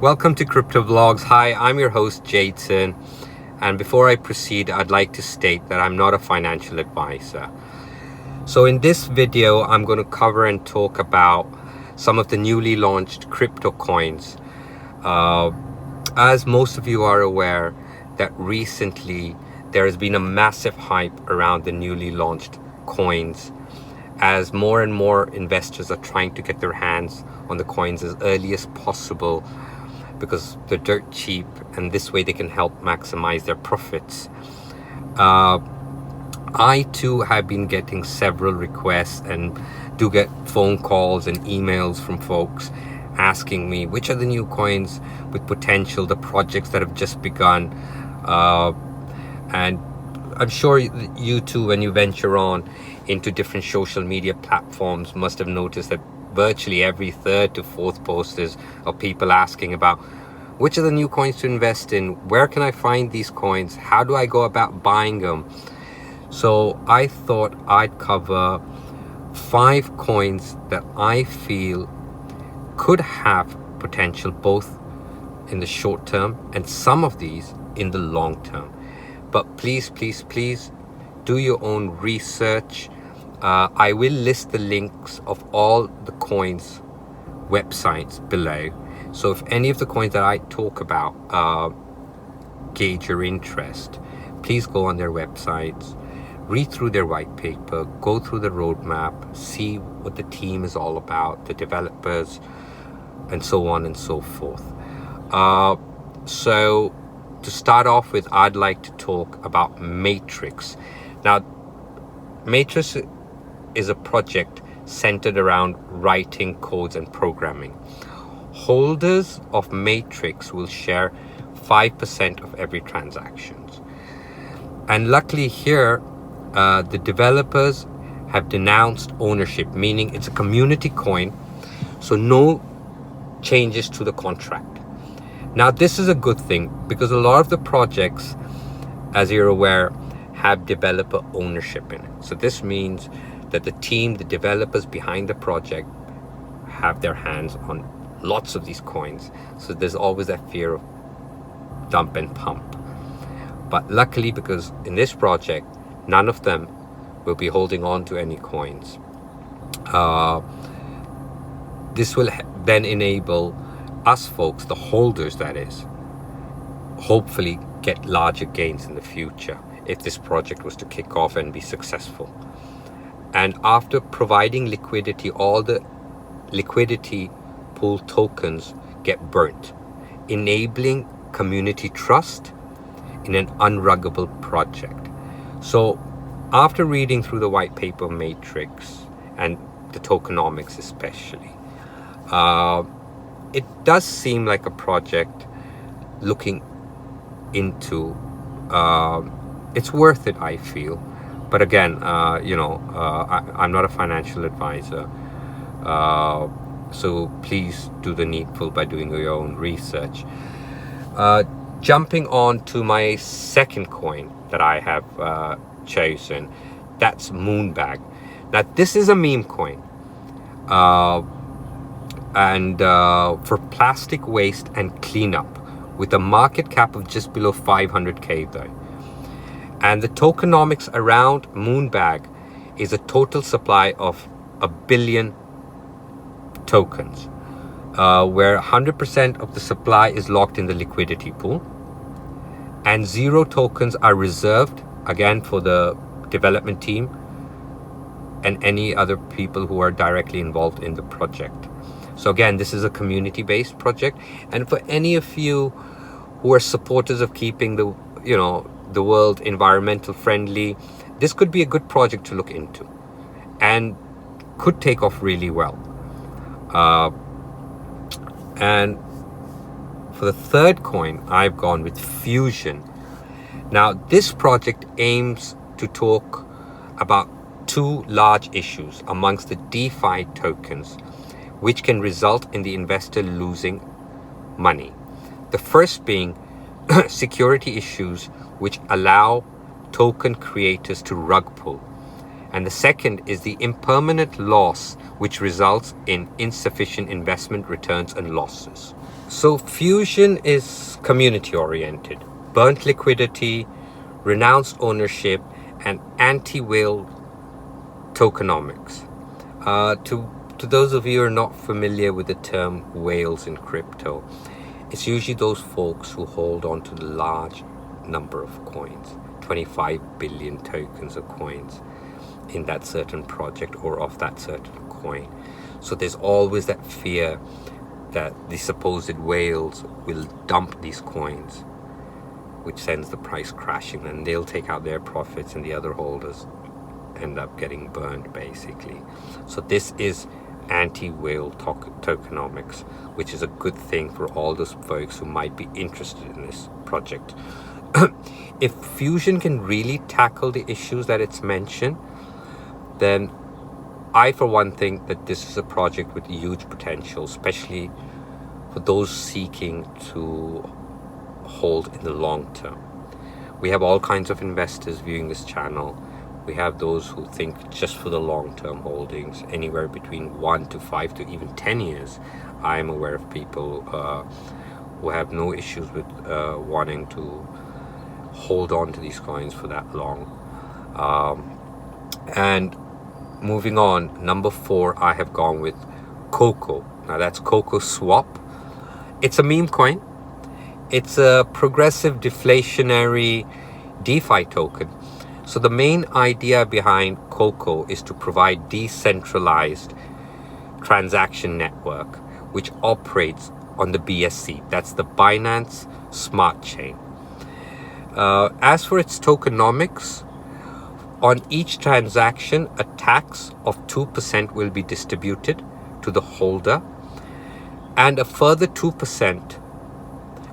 Welcome to Crypto Vlogs. Hi, I'm your host Jason, and before I proceed, I'd like to state that I'm not a financial advisor. So in this video, I'm going to cover and talk about some of the newly launched crypto coins. As most of you are aware, that recently there has been a massive hype around the newly launched coins, as more and more investors are trying to get their hands on the coins as early as possible because they're dirt cheap, and this way they can help maximize their profits. I too have been getting several requests and do get phone calls and emails from folks asking me which are the new coins with potential, the projects that have just begun. And I'm sure you too, when you venture on into different social media platforms, must have noticed that virtually every third to fourth post is of people asking about which are the new coins to invest in, where can I find these coins, how do I go about buying them. So I thought I'd cover 5 coins that I feel could have potential both in the short term and some of these in the long term. But please do your own research. I will list the links of all the coins websites below. So if any of the coins that I talk about gauge your interest, please go on their websites, read through their white paper, go through the roadmap, see what the team is all about, the developers, and so on and so forth. So to start off with, I'd like to talk about Matrix. Now, Matrix is a project centered around writing codes and programming. Holders of Matrix will share 5% of every transaction. And luckily here, the developers have denounced ownership, meaning it's a community coin, so no changes to the contract. Now, this is a good thing because a lot of the projects, as you're aware, have developer ownership in it. So this means that the team, the developers behind the project, have their hands on lots of these coins. So there's always that fear of dump and pump. But luckily, because in this project, none of them will be holding on to any coins. This will then enable us folks, the holders that is, hopefully get larger gains in the future if this project was to kick off and be successful. And after providing liquidity, all the liquidity pool tokens get burnt, enabling community trust in an unruggable project. So after reading through the white paper Matrix and the tokenomics especially, it does seem like a project looking into. It's worth it, I feel. But again, I'm not a financial advisor. So please do the needful by doing your own research. Jumping on to my second coin that I have chosen, that's Moonbag. Now, this is a meme coin. And for plastic waste and cleanup, with a market cap of just below 500k though. And the tokenomics around Moonbag is a total supply of 1 billion tokens, where 100% of the supply is locked in the liquidity pool, and 0 tokens are reserved, again, for the development team and any other people who are directly involved in the project. So again, this is a community-based project, and for any of you who are supporters of keeping the world environmental friendly, this could be a good project to look into and could take off really well. And for the third coin, I've gone with Fusion. Now, this project aims to talk about 2 large issues amongst the DeFi tokens, which can result in the investor losing money. The first being security issues, which allow token creators to rug pull. And the second is the impermanent loss, which results in insufficient investment returns and losses. So fusion is community oriented, burnt liquidity, renounced ownership, and anti-whale tokenomics. To those of you who are not familiar with the term whales in crypto, it's usually those folks who hold on to the large number of coins, 25 billion tokens of coins in that certain project or of that certain coin. So there's always that fear that the supposed whales will dump these coins, which sends the price crashing, and they'll take out their profits and the other holders end up getting burned basically. So this is anti-whale tokenomics, which is a good thing for all those folks who might be interested in this project. If fusion can really tackle the issues that it's mentioned, then I for one think that this is a project with huge potential, especially for those seeking to hold in the long term. We have all kinds of investors viewing this channel. We have those who think just for the long-term holdings, anywhere between 1 to 5 to even 10 years. I am aware of people who have no issues with wanting to hold on to these coins for that long. And moving on, number 4, I have gone with Coco. Now that's CocoSwap. It's a meme coin. It's a progressive deflationary DeFi token. So the main idea behind Coco is to provide decentralized transaction network which operates on the BSC. That's the Binance Smart Chain. As for its tokenomics, on each transaction, a tax of 2% will be distributed to the holder, and a further 2%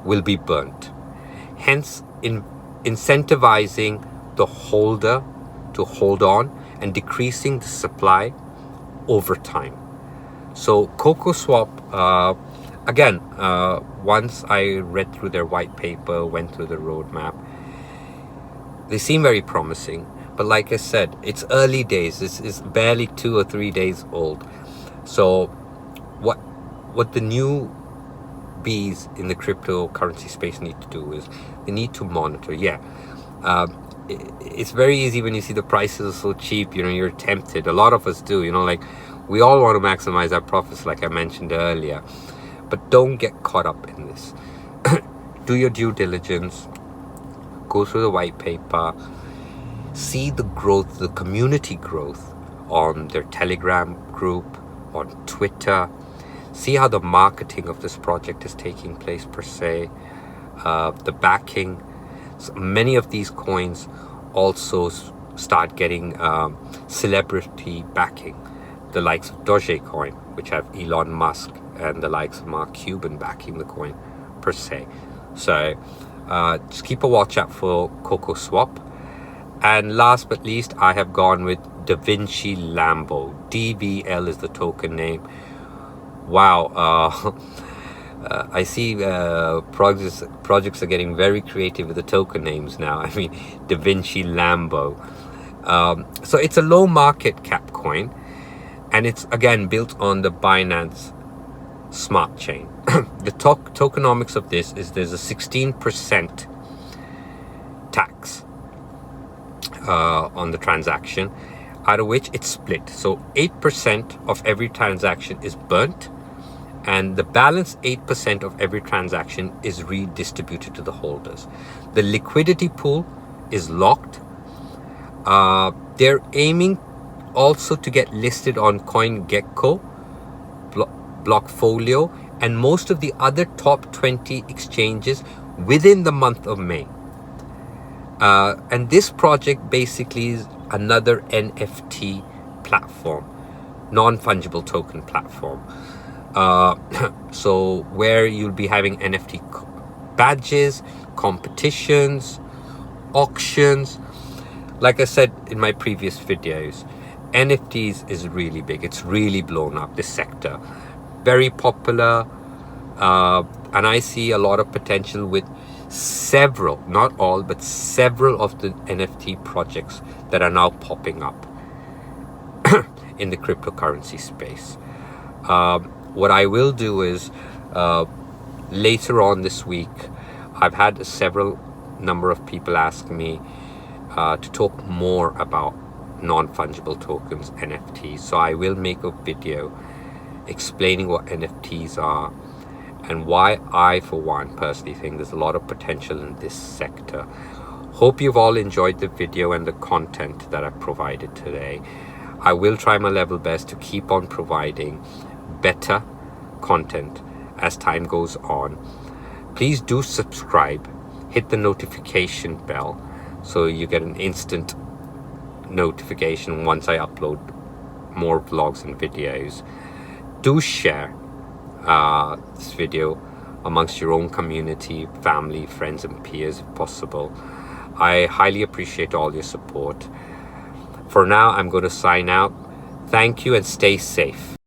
will be burnt, hence incentivizing the holder to hold on and decreasing the supply over time. So CocoSwap, again, once I read through their white paper, went through the roadmap, they seem very promising. But like I said, it's early days. This is barely 2 or 3 days old. So what the new bees in the cryptocurrency space need to do is they need to monitor. It's very easy when you see the prices are so cheap, you're tempted. A lot of us do, like we all want to maximize our profits, like I mentioned earlier. But don't get caught up in this. Do your due diligence, go through the white paper, see the growth, the community growth on their Telegram group, on Twitter. See how the marketing of this project is taking place per se, the backing. So many of these coins also start getting celebrity backing, the likes of Dogecoin, which have Elon Musk and the likes of Mark Cuban backing the coin per se. So just keep a watch out for CocoSwap. And last but least, I have gone with Davinci Lambo. DVL is the token name. Wow, I see projects are getting very creative with the token names now. I mean, Davinci Lambo. So it's a low market cap coin, and it's again built on the Binance Smart Chain. The tokenomics of this is there's a 16% tax on the transaction, out of which it's split. So 8% of every transaction is burnt, and the balance 8% of every transaction is redistributed to the holders. The liquidity pool is locked. They're aiming also to get listed on CoinGecko, Blockfolio, and most of the other top 20 exchanges within the month of May. And this project basically is another NFT platform, non-fungible token platform. So where you'll be having NFT badges, competitions, auctions. Like I said in my previous videos, NFTs is really big. It's really blown up, this sector. Very popular. And I see a lot of potential with several, not all, but several of the NFT projects that are now popping up. in the cryptocurrency space. What I will do is later on this week, I've had several number of people ask me to talk more about non-fungible tokens, NFTs. So I will make a video explaining what NFTs are and why I, for one, personally think there's a lot of potential in this sector. Hope you've all enjoyed the video and the content that I've provided today. I will try my level best to keep on providing better content as time goes on. Please do subscribe, hit the notification bell so you get an instant notification once I upload more vlogs and videos. Do share this video amongst your own community, family, friends and peers if possible. I highly appreciate all your support. For now, I'm going to sign out. Thank you and stay safe.